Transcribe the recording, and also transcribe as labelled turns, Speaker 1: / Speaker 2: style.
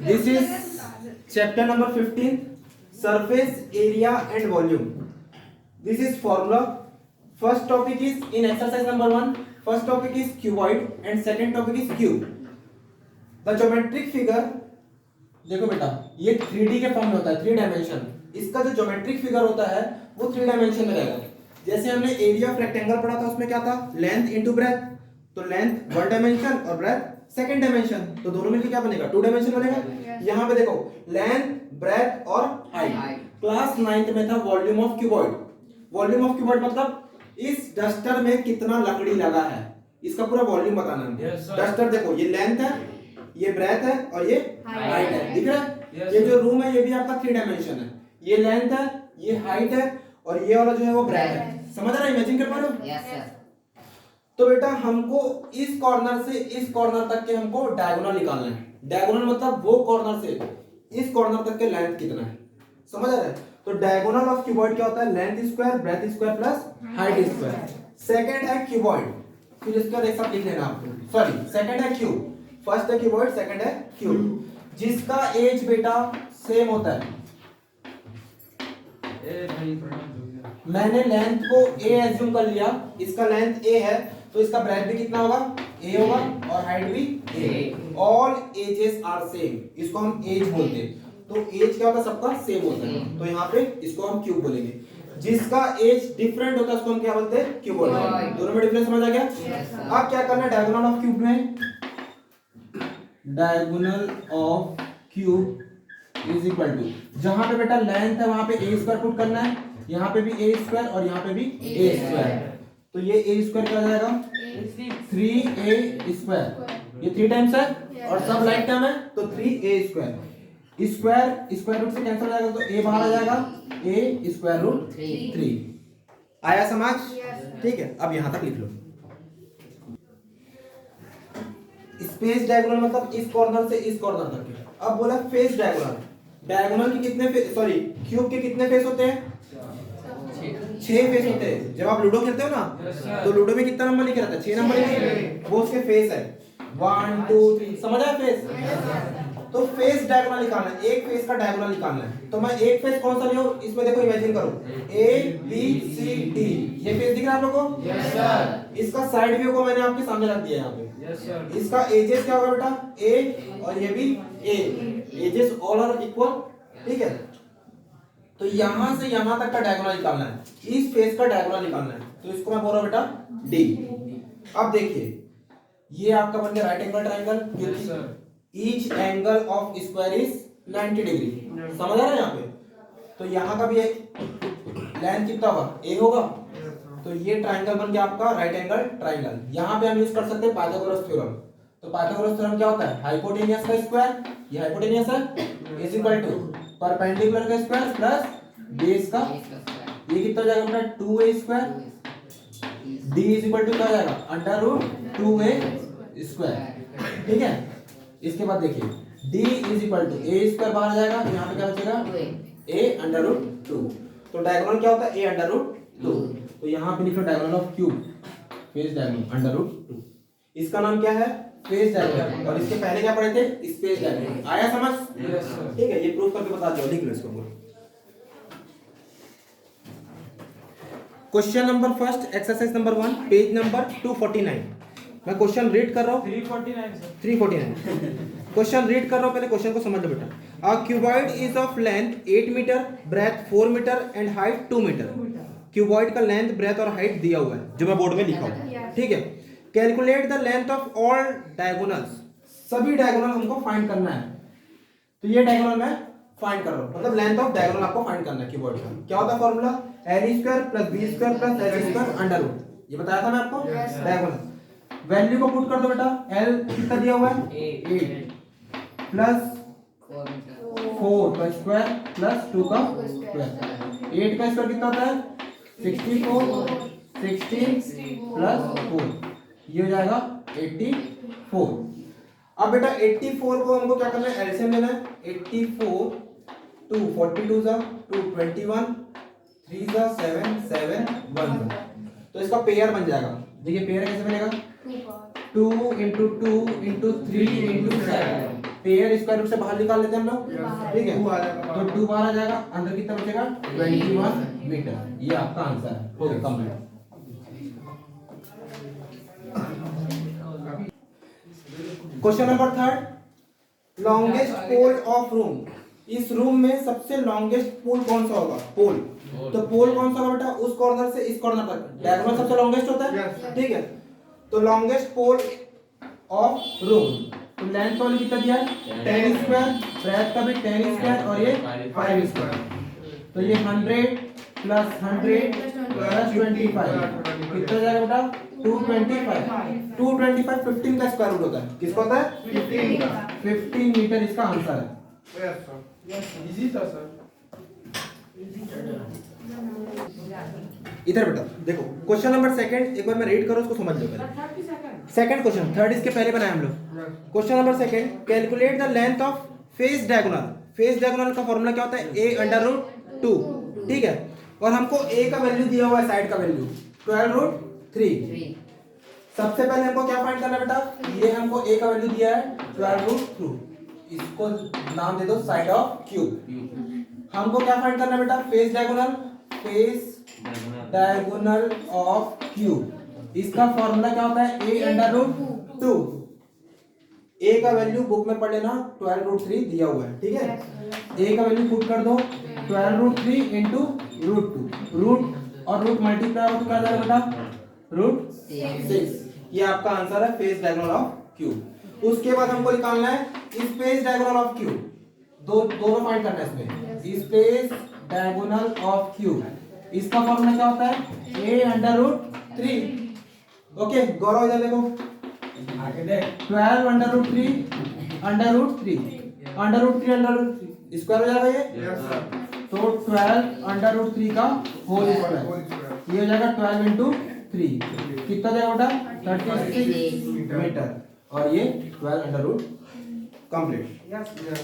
Speaker 1: This is chapter number 15, surface area and volume. This is formula. First topic is in exercise number 1. First topic is cuboid and second topic is cube. The geometric figure, देखो बेटा, ये 3D के form में होता है, 3 dimension. इसका जो geometric figure होता है वो 3 डायमेंशन में रहेगा. जैसे हमने एरिया ऑफ रेक्टेंगल पढ़ा था, उसमें क्या था, लेंथ इनटू ब्रेथ. तो लेंथ 1 डायमेंशन और ब्रेथ सेकंड डायमेंशन, तो दोनों मिलकर क्या बनेगा, 2 डायमेंशन बनेगा. यहाँ पे देखो लेंथ, ब्रेथ और हाइट. क्लास 9th में था volume of cuboid. Volume of cuboid मतलब इस डस्टर में कितना लकड़ी लगा है, इसका पूरा वॉल्यूम बताना है. डस्टर देखो, ये लेंथ है, ये ब्रेथ है और ये हाइट है. दिख रहा है? ये जो रूम है ये भी आपका 3 डायमेंशन है. ये लेंथ है, ये हाइट है और ये वाला जो है वो ब्रेथ है. समझ रहा है? इमेजिन कर पा रहे हो?
Speaker 2: Yes sir.
Speaker 1: तो बेटा हमको इस कॉर्नर से इस कॉर्नर तक के हमको डायगोनल निकालना है. डायगोनल मतलब वो कॉर्नर से इस कॉर्नर तक के लेंथ कितना है. समझ आ रहा है? तो डायगोनल ऑफ क्यूबॉइड क्या होता है, length square, breath square plus height square. Second है क्यूबॉइड, फिर इसके बाद एक साथ लिख लेना आपको. सॉरी, सेकंड है क्यूब. फर्स्ट है क्यूबॉइड, सेकंड है क्यूब. जिसका एज बेटा सेम होता है. मैंने लेंथ को a एज्यूम कर लिया, इसका लेंथ a है तो इसका ब्रेथ भी कितना होगा, a होगा और हाइट भी a. All edges are same, इसको हम एज बोलते हैं. तो एज क्या होगा, सबका सेम होता है. तो यहाँ पे इसको हम क्यूब बोलेंगे. जिसका एज डिफरेंट होता है उसको हम क्या बोलते हैं, क्यूब बोलते हैं. दोनों में डिफरेंस समझ आ गया? अब क्या करना है, डायगोनल ऑफ क्यूब में, diagonal of cube is equal to, जहां पे बेटा लेंथ है वहां पे a स्क्वायर पुट करना है, यहाँ पे भी a स्क्वायर और यहाँ पे भी a स्क्वायर. तो ये a स्क्वायर क्या हो जाएगा, 3a स्क्वायर. ये 3 टाइम्स है और सब लाइक टर्म है तो 3a square. Square square root से कैंसिल हो जाएगा तो a बाहर आ जाएगा, a स्क्वायर रूट 3. आया समझ? ठीक है, अब यहां तक लिख लो. स्पेस डायगोनल मतलब इस कॉर्नर से इस कॉर्नर तक के. अब बोला फेस डायगोनल. डायगोनल के कितने फेस, सॉरी क्यूब के कितने फेस होते हैं, 6 फेस होते हैं. जब आप लूडो खेलते हो ना तो लूडो में कितना नंबर लिखे रहता है, 6 नंबर लिखे, वो उसके फेस है. 1 2 3, समझ आया फेस? तो फेस डायगोनल निकालना है, एक फेस का डायगोनल निकालना है. तो मैं एक फेस कौन सा लियो, इसमें देखो इमेजिन करो, A B C D. ये फेस दिख रहा है आप लोगों को? Yes sir. इसका साइड व्यू को मैंने आपके सामने रख दिया यहाँ पे. Yes sir. इसका एजेस क्या होगा बेटा, A और ये भी A. Edges all are equal. ठीक है, तो यहां से यहां तक का डायगोनल निकालना है, इस फेस का डायगोनल निकालना है. तो इसको मैं बोल रहा हूं बेटा D. अब देखिए ये आपका बन गया राइट एंगल ट्रायंगल, क्योंकि each angle of square is 90 degree. समझ आ रहा है यहाँ पे? तो यहाँ का भी लेंथ कितना होगा, a होगा. तो ये ट्रायंगल बन गया आपका राइट एंगल ट्रायंगल. यहाँ पे हम यूज कर सकते हैं पाइथागोरस थ्योरम. तो पाइथागोरस थ्योरम क्या होता है, हाइपोटेनियस का स्क्वायर, ये हाइपोटेनियस है, इज इक्वल टू परपेंडिकुलर का स्क्वायर प्लस बेस का. ये कितना हो जाएगा बेटा, 2a square. d is equal to क्या हो जाएगा, अंडर रूट 2a स्क्वायर. ठीक है, इसके बाद देखिए d is equal to a square बाहर आ जाएगा, तो यहाँ पे क्या बचेगा, a अंडर रूट 2. तो डायगोनल क्या होता है, a अंडर रूट 2. तो यहाँ पे लिखो diagonal of cube, face diagonal under root 2. इसका नाम क्या है, फेस डायगोनल. और इसके पहले क्या पढ़े थे, स्पेस डायगोनल. आया समझ? ठीक है, ये प्रूफ करके बता दो. लिख लो इसको. Question number first, exercise number 1, page number 249. मैं क्वेश्चन रीड कर रहा हूँ. 349. क्वेश्चन रीड कर रहा हूँ, पहले क्वेश्चन को समझ लो बेटा. A cuboid is of length 8 metre, breadth 4 metre and height 2 metre. Cuboid का लेंथ, ब्रेथ और हाइट दिया हुआ है जो मैं बोर्ड में लिखा हूँ. ठीक है, calculate the length of all diagonals. सभी डायगोनल हमको फाइंड करना है. तो ये डायगोनल मैं फाइंड कर रहा हूँ, मतलब लेंथ ऑफ डायगोनल आपको फाइंड करना है क्यूबॉइड का. क्या होता है formula, l square plus b square plus h square under root. ये बताया था मैं आपको. डायगोनल वैल्यू को पुट कर दो बेटा. l कितना दिया हुआ है, 8 प्लस 4 का स्क्वायर प्लस 2 का स्क्वायर. 8 का स्क्वायर कितना होता है, 64. 16 प्लस 4, ये हो जाएगा 84. अब बेटा 84 को हमको क्या करना है, एलसीएम लेना है. 84 2 42 जा 2 21 3 जा 7 7 1. तो इसका पेयर बन जाएगा. देखिए पेयर कैसे बनेगा, 2 into 2 into 3 into 7. Pair square root से बाहर निकाल लेते हैं हम लोग, ठीक है।
Speaker 2: 2 आ जाएगा,
Speaker 1: तो 2 बाहर आ जाएगा, अंदर कितना बचेगा 21 मीटर। ये आपका आंसर है, हो गया complete. Question number 3, longest pole of room. इस रूम में सबसे लॉन्गेस्ट पोल कौन सा होगा? पोल, तो पोल कौन सा होगा बेटा? उस कॉर्नर से इस कॉर्नर तक डायगोनल सबसे लॉन्गेस्ट होता है, ठीक है। तो लॉन्गेस्ट पोल ऑफ रूम, तो लेंथ वाली कितना दिया है 10 स्क्वायर, ब्रेथ का भी 10 स्क्वायर और ये 5 स्क्वायर। तो ये 100 प्लस 100 प्लस 25 कितना जाएगा बेटा 225। 225 15 का स्क्वायर रूट होता है, किसका होता है
Speaker 2: 15 का।
Speaker 1: 15 मीटर इसका आंसर है।
Speaker 2: यस सर, इजी था सर।
Speaker 1: इधर बेटा देखो क्वेश्चन नंबर 2, एक बार मैं रीड करूं उसको समझ लो पहले। सेकंड क्वेश्चन, थर्ड इसके पहले बनाया हम लोग। Question number 2, calculate the length of face diagonal. Face diagonal का फॉर्मूला क्या होता है? a/√2, ठीक है। और हमको a का वैल्यू दिया हुआ है, साइड का वैल्यू 12√3। सबसे पहले हमको क्या फाइंड करना है बेटा? ये हमको a का वैल्यू दिया है 12√2, इसको नाम दे दो साइड ऑफ क्यूब। हमको क्या फाइंड करना है बेटा? Face diagonal, face diagonal of cube. इसका फॉर्मूला क्या होता है? a/√2। a का वैल्यू बुक में पढ़ लेना 12√3 दिया हुआ है, ठीक है। a का वैल्यू पुट कर दो 12√3 into √2। रूट और रूट मल्टीप्लाई हो तो क्या आ जाएगा बेटा? √6। ये आपका आंसर है फेस डायगोनल ऑफ क्यूब। उसके बाद हमको निकालना है स्पेस डायगोनल ऑफ क्यूब। दोनों फाइंड करना है इसमें। स्पेस डायगोनल ऑफ क्यूब, इसका फॉर्मूला क्या होता है? a/√3। ओके गौरव इधर देखो, आगे देख 12√3 √3 स्क्वायर हो जाएगा ये।
Speaker 2: Yes sir.
Speaker 1: तो 12√3 का होल स्क्वायर, ये हो जाएगा 12 into 3 कितना जाएगा बेटा 36 मीटर। और ये 12 अंडर रूट कंप्लीट।
Speaker 2: यस।